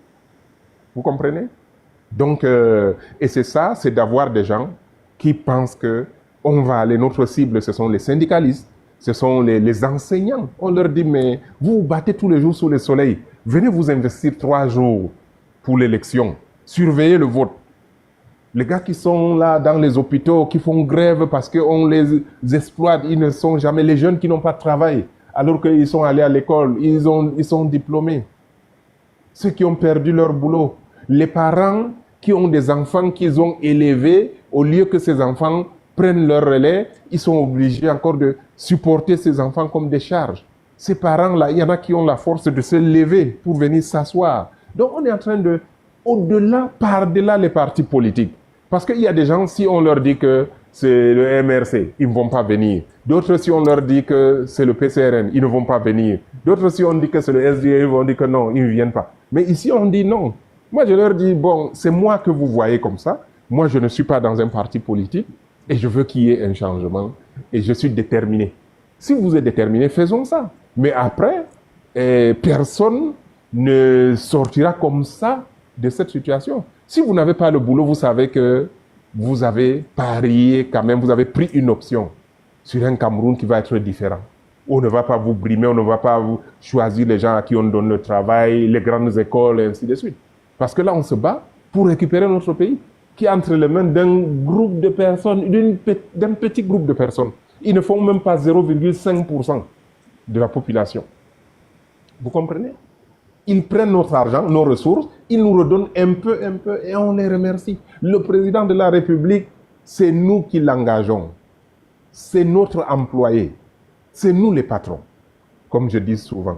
Vous comprenez? Donc, et c'est ça, c'est d'avoir des gens qui pensent que on va aller, notre cible, ce sont les syndicalistes, ce sont les enseignants. On leur dit, mais vous vous battez tous les jours sous le soleil. Venez vous investir 3 jours pour l'élection. Surveiller le vote. Les gars qui sont là dans les hôpitaux, qui font grève parce qu'on les exploite, ils ne sont jamais les jeunes qui n'ont pas de travail, alors qu'ils sont allés à l'école, ils sont diplômés. Ceux qui ont perdu leur boulot. Les parents qui ont des enfants qu'ils ont élevés, au lieu que ces enfants prennent leur relais, ils sont obligés encore de supporter ces enfants comme des charges. Ces parents-là, il y en a qui ont la force de se lever pour venir s'asseoir Donc on est en train de, au-delà, par-delà les partis politiques. Parce qu'il y a des gens, si on leur dit que c'est le MRC, ils ne vont pas venir. D'autres, si on leur dit que c'est le PCRN, ils ne vont pas venir. D'autres, si on dit que c'est le SDA, ils vont dire que non, ils ne viennent pas. Mais ici, on dit non. Moi, je leur dis, bon, c'est moi que vous voyez comme ça. Moi, je ne suis pas dans un parti politique et je veux qu'il y ait un changement et je suis déterminé. Si vous êtes déterminé, faisons ça. Mais après, personne ne sortira comme ça de cette situation. Si vous n'avez pas le boulot, vous savez que vous avez parié quand même, vous avez pris une option sur un Cameroun qui va être différent. On ne va pas vous brimer, on ne va pas vous choisir les gens à qui on donne le travail, les grandes écoles, et ainsi de suite. Parce que là, on se bat pour récupérer notre pays, qui est entre les mains d'un groupe de personnes, d'un petit groupe de personnes. Ils ne font même pas 0,5% de la population. Vous comprenez? Ils prennent notre argent, nos ressources, ils nous redonnent un peu, et on les remercie. Le président de la République, c'est nous qui l'engageons. C'est notre employé. C'est nous les patrons, comme je dis souvent.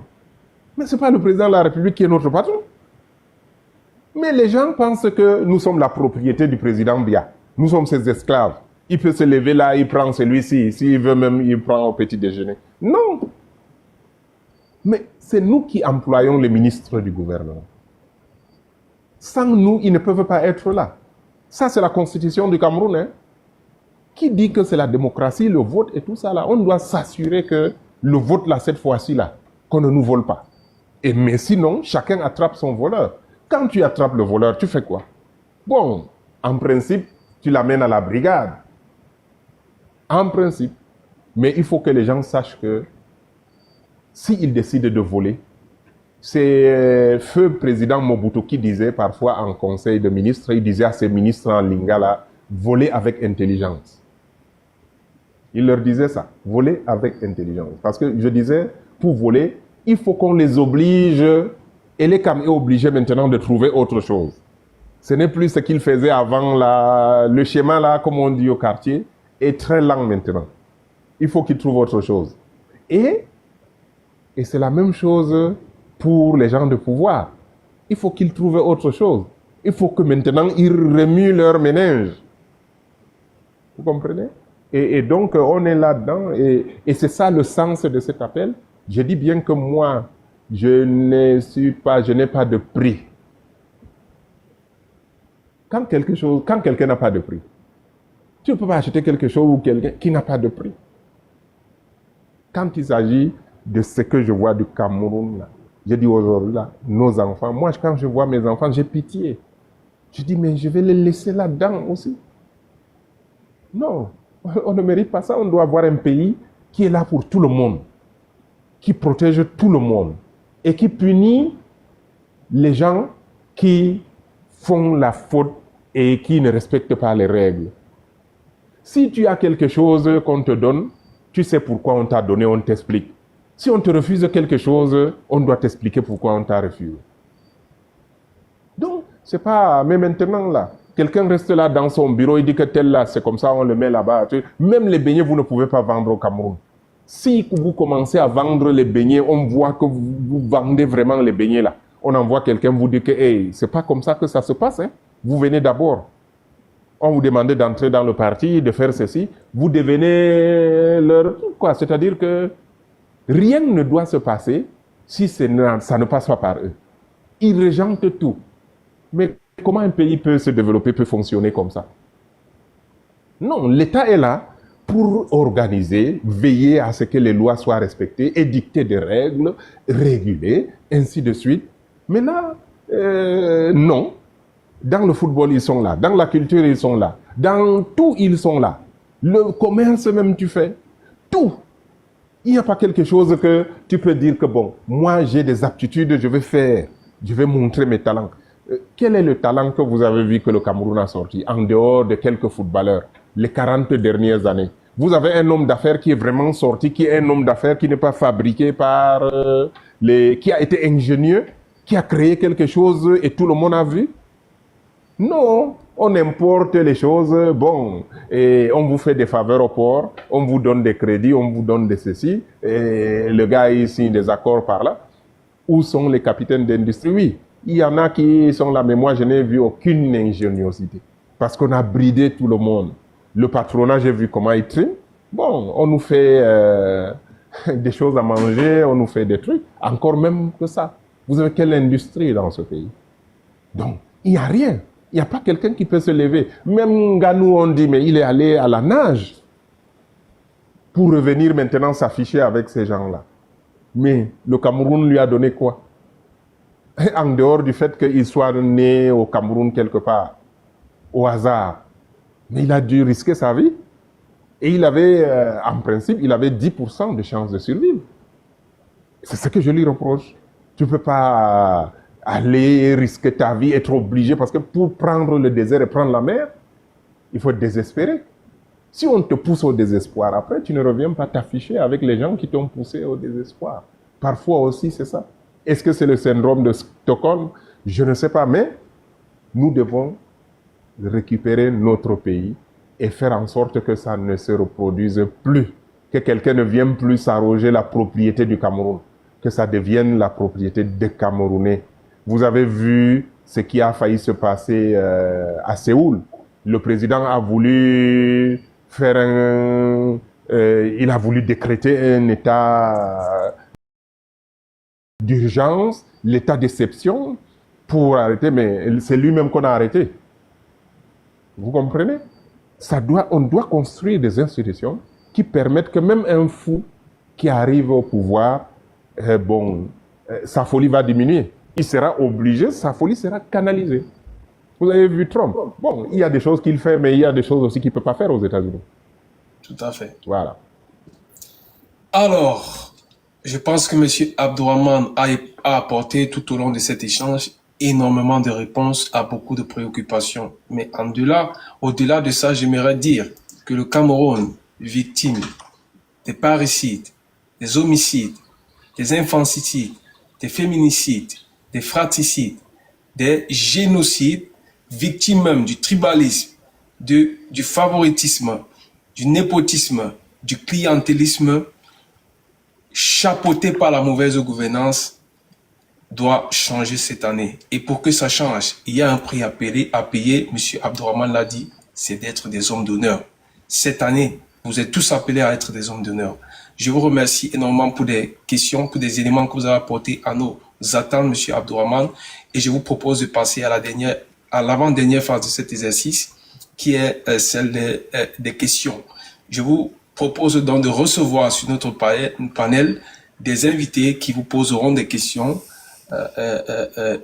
Mais ce n'est pas le président de la République qui est notre patron. Mais les gens pensent que nous sommes la propriété du président Biya. Nous sommes ses esclaves. Il peut se lever là, il prend celui-ci. S'il veut même, il prend au petit déjeuner. Non. Mais c'est nous qui employons les ministres du gouvernement. Sans nous, ils ne peuvent pas être là. Ça, c'est la constitution du Cameroun. Hein? Qui dit que c'est la démocratie, le vote et tout ça là? On doit s'assurer que le vote là, cette fois-ci là, qu'on ne nous vole pas. Mais sinon, chacun attrape son voleur. Quand tu attrapes le voleur, tu fais quoi? Bon, en principe, tu l'amènes à la brigade. En principe. Mais il faut que les gens sachent que s'ils décident de voler, c'est feu président Mobutu qui disait parfois en conseil de ministres, il disait à ses ministres en lingala, voler avec intelligence. Il leur disait ça, voler avec intelligence. Parce que je disais, pour voler, il faut qu'on les oblige, et les Cam est obligé maintenant de trouver autre chose. Ce n'est plus ce qu'ils faisaient avant, le schéma là, comme on dit au quartier, est très lent maintenant. Il faut qu'ils trouvent autre chose. Et c'est la même chose pour les gens de pouvoir. Il faut qu'ils trouvent autre chose. Il faut que maintenant, ils remuent leur ménage. Vous comprenez? Et donc, on est là-dedans. Et c'est ça le sens de cet appel. Je dis bien que moi, je n'ai pas de prix. Quand quelqu'un n'a pas de prix, tu ne peux pas acheter quelque chose ou quelqu'un qui n'a pas de prix. Quand il s'agit de ce que je vois du Cameroun, là, je dis aujourd'hui, là, nos enfants, moi, quand je vois mes enfants, j'ai pitié. Je dis, mais je vais les laisser là-dedans aussi. Non, on ne mérite pas ça. On doit avoir un pays qui est là pour tout le monde, qui protège tout le monde et qui punit les gens qui font la faute et qui ne respectent pas les règles. Si tu as quelque chose qu'on te donne, tu sais pourquoi on t'a donné, on t'explique. Si on te refuse quelque chose, on doit t'expliquer pourquoi on t'a refusé. Donc, c'est pas... Mais maintenant, là, quelqu'un reste là dans son bureau, il dit que tel là, c'est comme ça, on le met là-bas. Même les beignets, vous ne pouvez pas vendre au Cameroun. Si vous commencez à vendre les beignets, on voit que vous vendez vraiment les beignets là. On envoie quelqu'un vous dire que hey, c'est pas comme ça que ça se passe. Hein. Vous venez d'abord. On vous demande d'entrer dans le parti, de faire ceci. Vous devenez leur... Quoi? C'est-à-dire que rien ne doit se passer si ça ne passe pas par eux. Ils rejettent tout. Mais comment un pays peut se développer, peut fonctionner comme ça? Non, l'État est là pour organiser, veiller à ce que les lois soient respectées, édicter des règles, réguler, ainsi de suite. Mais là, non. Dans le football, ils sont là. Dans la culture, ils sont là. Dans tout, ils sont là. Le commerce même, tu fais. Tout. Il n'y a pas quelque chose que tu peux dire que, bon, moi, j'ai des aptitudes, je vais faire. Je vais montrer mes talents. Quel est le talent que vous avez vu que le Cameroun a sorti, en dehors de quelques footballeurs, les 40 dernières années? Vous avez un homme d'affaires qui est vraiment sorti, qui est un homme d'affaires qui n'est pas fabriqué par qui a été ingénieux, qui a créé quelque chose et tout le monde a vu? Non, on importe les choses, bon, et on vous fait des faveurs au port, on vous donne des crédits, on vous donne des et le gars il signe des accords par là. Où sont les capitaines d'industrie? Oui, Il y en a qui sont là, mais moi, je n'ai vu aucune ingéniosité. Parce qu'on a bridé tout le monde. Le patronat, j'ai vu comment il trime. Bon, on nous fait des choses à manger, on nous fait des trucs. Encore même que ça. Vous avez quelle industrie dans ce pays? Donc, il n'y a rien. Il n'y a pas quelqu'un qui peut se lever. Même Nganou, on dit, mais il est allé à la nage pour revenir maintenant s'afficher avec ces gens-là. Mais le Cameroun lui a donné quoi? En dehors du fait qu'il soit né au Cameroun quelque part, au hasard. Mais il a dû risquer sa vie. Et il avait, en principe, il avait 10% de chances de survivre. C'est ce que je lui reproche. Tu ne peux pas aller risquer ta vie, être obligé, parce que pour prendre le désert et prendre la mer, il faut être désespéré. Si on te pousse au désespoir, après, tu ne reviens pas t'afficher avec les gens qui t'ont poussé au désespoir. Parfois aussi, c'est ça. Est-ce que c'est le syndrome de Stockholm? Je ne sais pas, mais nous devons récupérer notre pays et faire en sorte que ça ne se reproduise plus, que quelqu'un ne vienne plus s'arroger la propriété du Cameroun, que ça devienne la propriété des Camerounais. Vous avez vu ce qui a failli se passer à Séoul. Le président a voulu faire il a voulu décréter un état d'urgence, l'état d'exception pour arrêter, mais c'est lui-même qu'on a arrêté. Vous comprenez? On doit construire des institutions qui permettent que même un fou qui arrive au pouvoir, sa folie va diminuer. Il sera obligé, sa folie sera canalisée. Vous avez vu Trump. Bon, il y a des choses qu'il fait, mais il y a des choses aussi qu'il ne peut pas faire aux États-Unis. Tout à fait. Voilà. Alors, je pense que M. Abdourahmane a apporté tout au long de cet échange énormément de réponses à beaucoup de préoccupations. Mais au-delà de ça, j'aimerais dire que le Cameroun, victime des parricides, des homicides, des infanticides, des féminicides, des fratricides, des génocides, victime même du tribalisme, du favoritisme, du népotisme, du clientélisme, chapeauté par la mauvaise gouvernance, doit changer cette année. Et pour que ça change, il y a un prix à payer, M. Abdourahmane l'a dit, c'est d'être des hommes d'honneur. Cette année, vous êtes tous appelés à être des hommes d'honneur. Je vous remercie énormément pour des questions, pour des éléments que vous avez apportés à nos attentes, M. Abdourahmane. Et je vous propose de passer à l'avant-dernière phase de cet exercice, qui est celle des questions. Je vous propose donc de recevoir sur notre panel des invités qui vous poseront des questions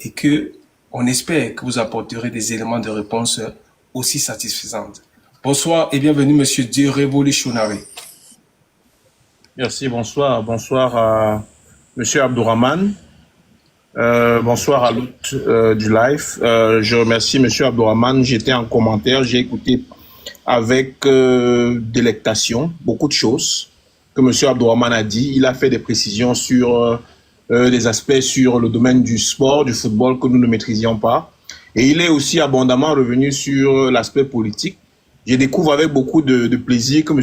et que on espère que vous apporterez des éléments de réponse aussi satisfaisants. Bonsoir et bienvenue, Monsieur Dieu Révolutionnaire. Merci, bonsoir. Bonsoir à Monsieur Abdourahmane. Bonsoir à l'hôte du live. Je remercie Monsieur Abdourahmane. J'étais en commentaire, j'ai écouté avec délectation beaucoup de choses que Monsieur Abdourahmane a dit. Il a fait des précisions sur des aspects sur le domaine du sport, du football que nous ne maîtrisions pas. Et il est aussi abondamment revenu sur l'aspect politique. Je découvre avec beaucoup de plaisir que M.